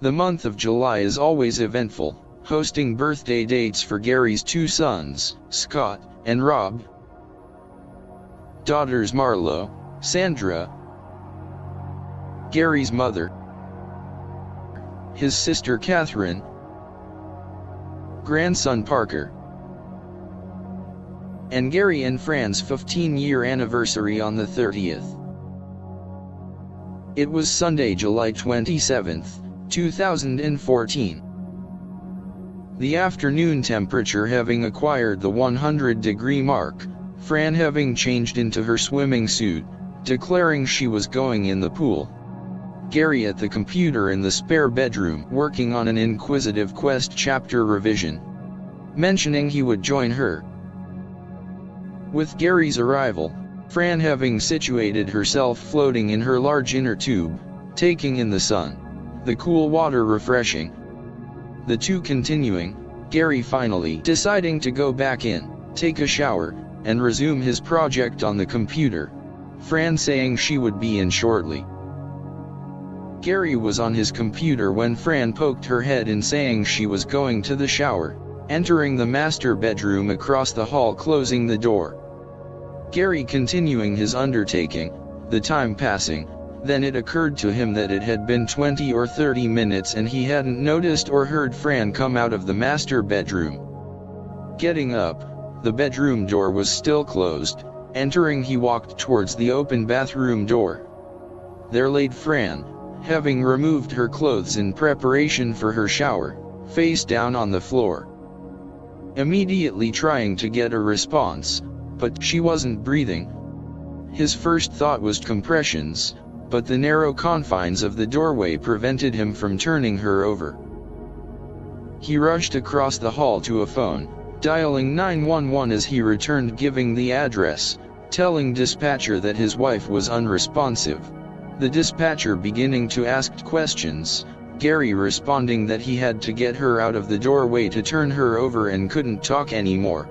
The month of July is always eventful, hosting birthday dates for Gary's two sons, Scott and Rob, daughters Marlo, Sandra, Gary's mother, his sister Catherine, grandson Parker, and Gary and Fran's 15-year anniversary on the 30th. It was Sunday, July 27, 2014. The afternoon temperature having acquired the 100-degree mark, Fran having changed into her swimming suit, declaring she was going in the pool. Gary at the computer in the spare bedroom working on an Inquisitive Quest chapter revision, mentioning he would join her. With Gary's arrival, Fran having situated herself floating in her large inner tube, taking in the sun, the cool water refreshing. The two continuing, Gary finally deciding to go back in, take a shower, and resume his project on the computer, Fran saying she would be in shortly. Gary was on his computer when Fran poked her head in saying she was going to the shower, entering the master bedroom across the hall, closing the door. Gary continuing his undertaking, the time passing. Then it occurred to him that it had been 20 or 30 minutes and he hadn't noticed or heard Fran come out of the master bedroom. Getting up, the bedroom door was still closed. Entering, he walked towards the open bathroom door. There laid Fran, having removed her clothes in preparation for her shower, face down on the floor. Immediately trying to get a response, but she wasn't breathing. His first thought was compressions, but the narrow confines of the doorway prevented him from turning her over. He rushed across the hall to a phone, dialing 911 as he returned, giving the address, telling dispatcher that his wife was unresponsive. The dispatcher beginning to ask questions, Gary responding that he had to get her out of the doorway to turn her over and couldn't talk anymore.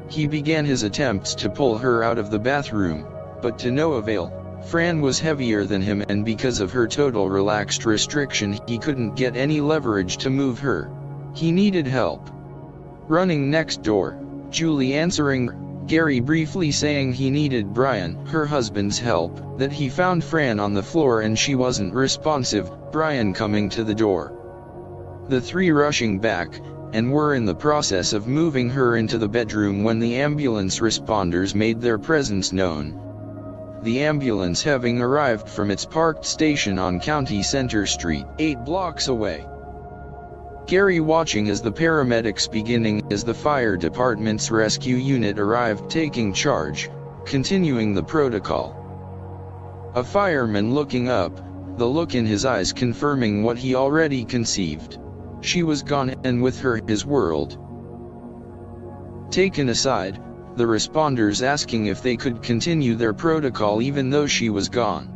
He began his attempts to pull her out of the bathroom, but to no avail. Fran was heavier than him, and because of her total relaxed restriction he couldn't get any leverage to move her. He needed help. Running next door, Julie answering, Gary briefly saying he needed Brian, her husband's help, that he found Fran on the floor and she wasn't responsive, Brian coming to the door. The three rushing back, and were in the process of moving her into the bedroom when the ambulance responders made their presence known. The ambulance having arrived from its parked station on County Center Street, 8 blocks away. Gary watching as the paramedics beginning as the fire department's rescue unit arrived, taking charge, continuing the protocol. A fireman looking up, the look in his eyes confirming what he already conceived. She was gone, and with her, his world. Taken aside, the responders asking if they could continue their protocol even though she was gone.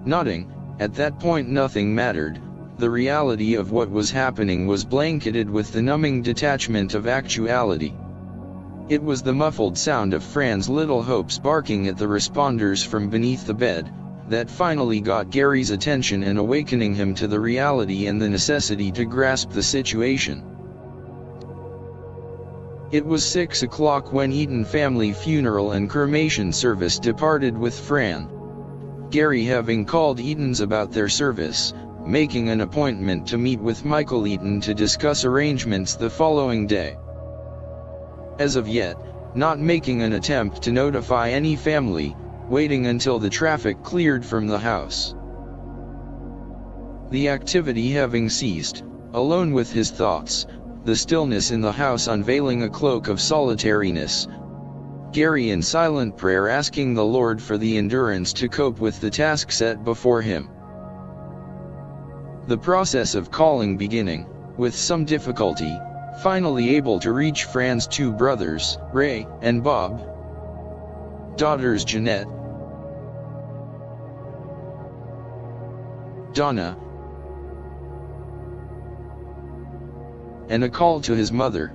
Nodding, at that point nothing mattered. The reality of what was happening was blanketed with the numbing detachment of actuality. It was the muffled sound of Fran's little hopes barking at the responders from beneath the bed, that finally got Gary's attention and awakening him to the reality and the necessity to grasp the situation. It was 6 o'clock when Eaton family funeral and cremation service departed with Fran. Gary having called Eaton's about their service, making an appointment to meet with Michael Eaton to discuss arrangements the following day. As of yet, not making an attempt to notify any family, waiting until the traffic cleared from the house. The activity having ceased, alone with his thoughts, the stillness in the house unveiling a cloak of solitariness, Gary in silent prayer asking the Lord for the endurance to cope with the task set before him. The process of calling beginning, with some difficulty, finally able to reach Fran's two brothers, Ray and Bob, daughters Jeanette, Donna, and a call to his mother,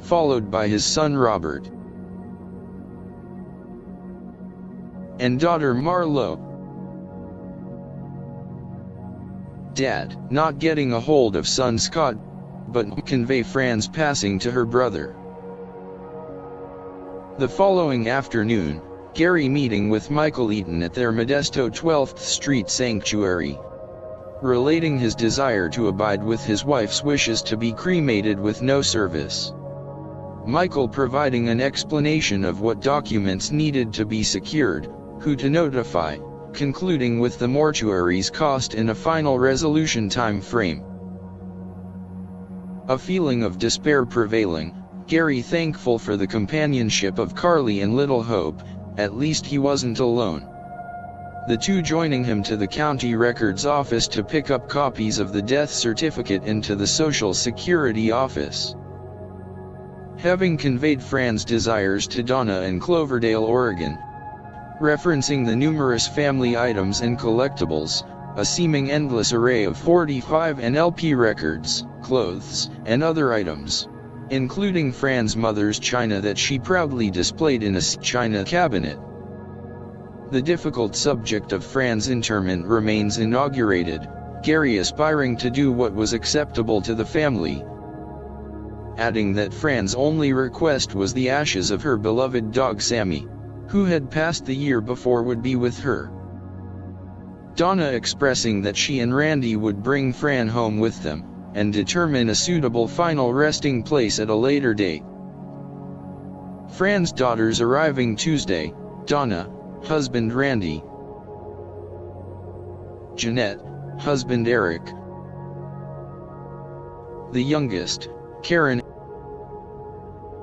followed by his son Robert and daughter Marlo. Dad, not getting a hold of son Scott, but convey Fran's passing to her brother. The following afternoon, Gary meeting with Michael Eaton at their Modesto 12th Street sanctuary, relating his desire to abide with his wife's wishes to be cremated with no service. Michael providing an explanation of what documents needed to be secured, who to notify, concluding with the mortuary's cost and a final resolution time frame. A feeling of despair prevailing, Gary thankful for the companionship of Carly and Little Hope, at least he wasn't alone. The two joining him to the county records office to pick up copies of the death certificate and to the Social Security office. Having conveyed Fran's desires to Donna in Cloverdale, Oregon, referencing the numerous family items and collectibles, a seeming endless array of 45 and LP records, clothes, and other items, including Fran's mother's china that she proudly displayed in a china cabinet. The difficult subject of Fran's interment remains inaugurated, Gary aspiring to do what was acceptable to the family, adding that Fran's only request was the ashes of her beloved dog Sammy, who had passed the year before, would be with her. Donna expressing that she and Randy would bring Fran home with them, and determine a suitable final resting place at a later date. Fran's daughters arriving Tuesday, Donna, husband Randy, Jeanette, husband Eric, the youngest, Karen,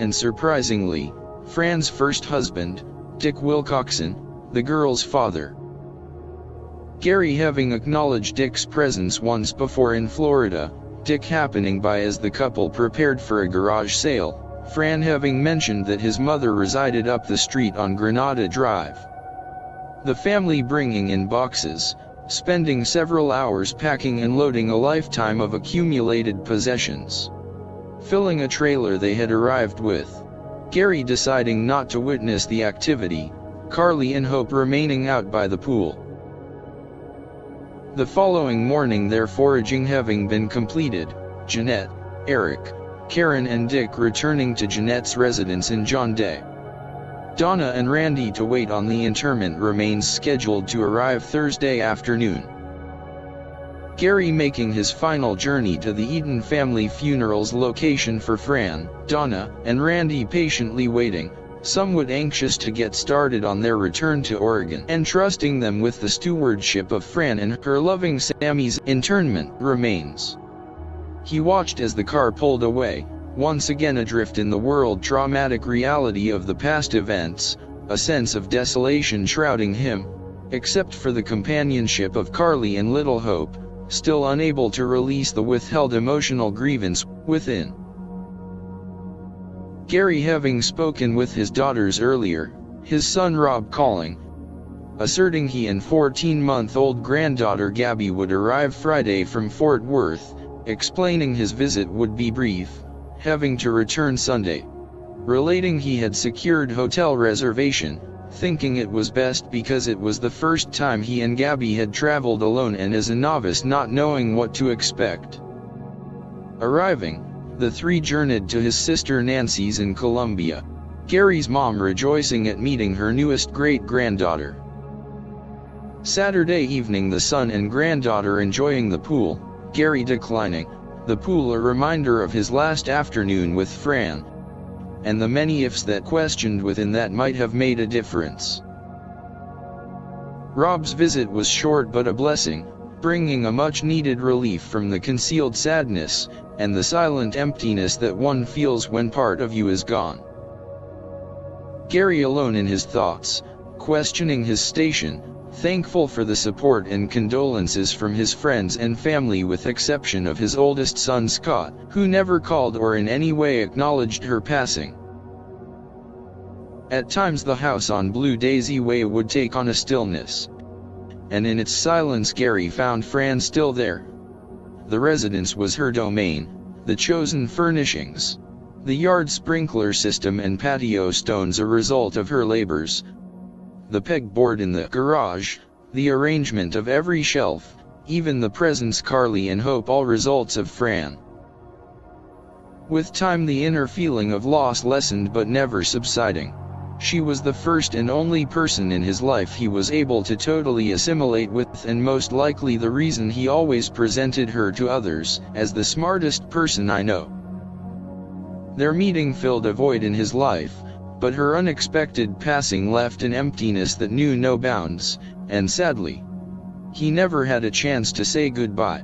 and surprisingly, Fran's first husband, Dick Wilcoxon, the girl's father. Gary having acknowledged Dick's presence once before in Florida, Dick happening by as the couple prepared for a garage sale, Fran having mentioned that his mother resided up the street on Granada Drive. The family bringing in boxes, spending several hours packing and loading a lifetime of accumulated possessions, filling a trailer they had arrived with. Gary deciding not to witness the activity, Carly and Hope remaining out by the pool. The following morning, their foraging having been completed, Jeanette, Eric, Karen and Dick returning to Jeanette's residence in John Day. Donna and Randy to wait on the interment remains scheduled to arrive Thursday afternoon. Gary making his final journey to the Eaton family funeral's location for Fran, Donna, and Randy patiently waiting, somewhat anxious to get started on their return to Oregon, and trusting them with the stewardship of Fran and her loving Sammy's interment remains. He watched as the car pulled away, once again adrift in the world-traumatic reality of the past events, a sense of desolation shrouding him, except for the companionship of Carly and Little Hope, still unable to release the withheld emotional grievance within. Gary having spoken with his daughters earlier, his son Rob calling, asserting he and 14-month-old granddaughter Gabby would arrive Friday from Fort Worth, explaining his visit would be brief, having to return Sunday. Relating he had secured hotel reservation, thinking it was best because it was the first time he and Gabby had traveled alone and as a novice not knowing what to expect. Arriving, the three journeyed to his sister Nancy's in Columbia, Gary's mom rejoicing at meeting her newest great-granddaughter. Saturday evening, the son and granddaughter enjoying the pool, Gary declining the pool, a reminder of his last afternoon with Fran, and the many ifs that questioned within that might have made a difference. Rob's visit was short but a blessing, bringing a much-needed relief from the concealed sadness, and the silent emptiness that one feels when part of you is gone. Gary alone in his thoughts, questioning his station, thankful for the support and condolences from his friends and family with exception of his oldest son Scott, who never called or in any way acknowledged her passing. At times the house on Blue Daisy Way would take on a stillness, and in its silence Gary found Fran still there. The residence was her domain, the chosen furnishings, the yard sprinkler system and patio stones a result of her labors, the pegboard in the garage, the arrangement of every shelf, even the presence, Carly and hope, all results of Fran. With time the inner feeling of loss lessened but never subsiding. She was the first and only person in his life he was able to totally assimilate with, and most likely the reason he always presented her to others as the smartest person I know. Their meeting filled a void in his life, but her unexpected passing left an emptiness that knew no bounds, and sadly, he never had a chance to say goodbye.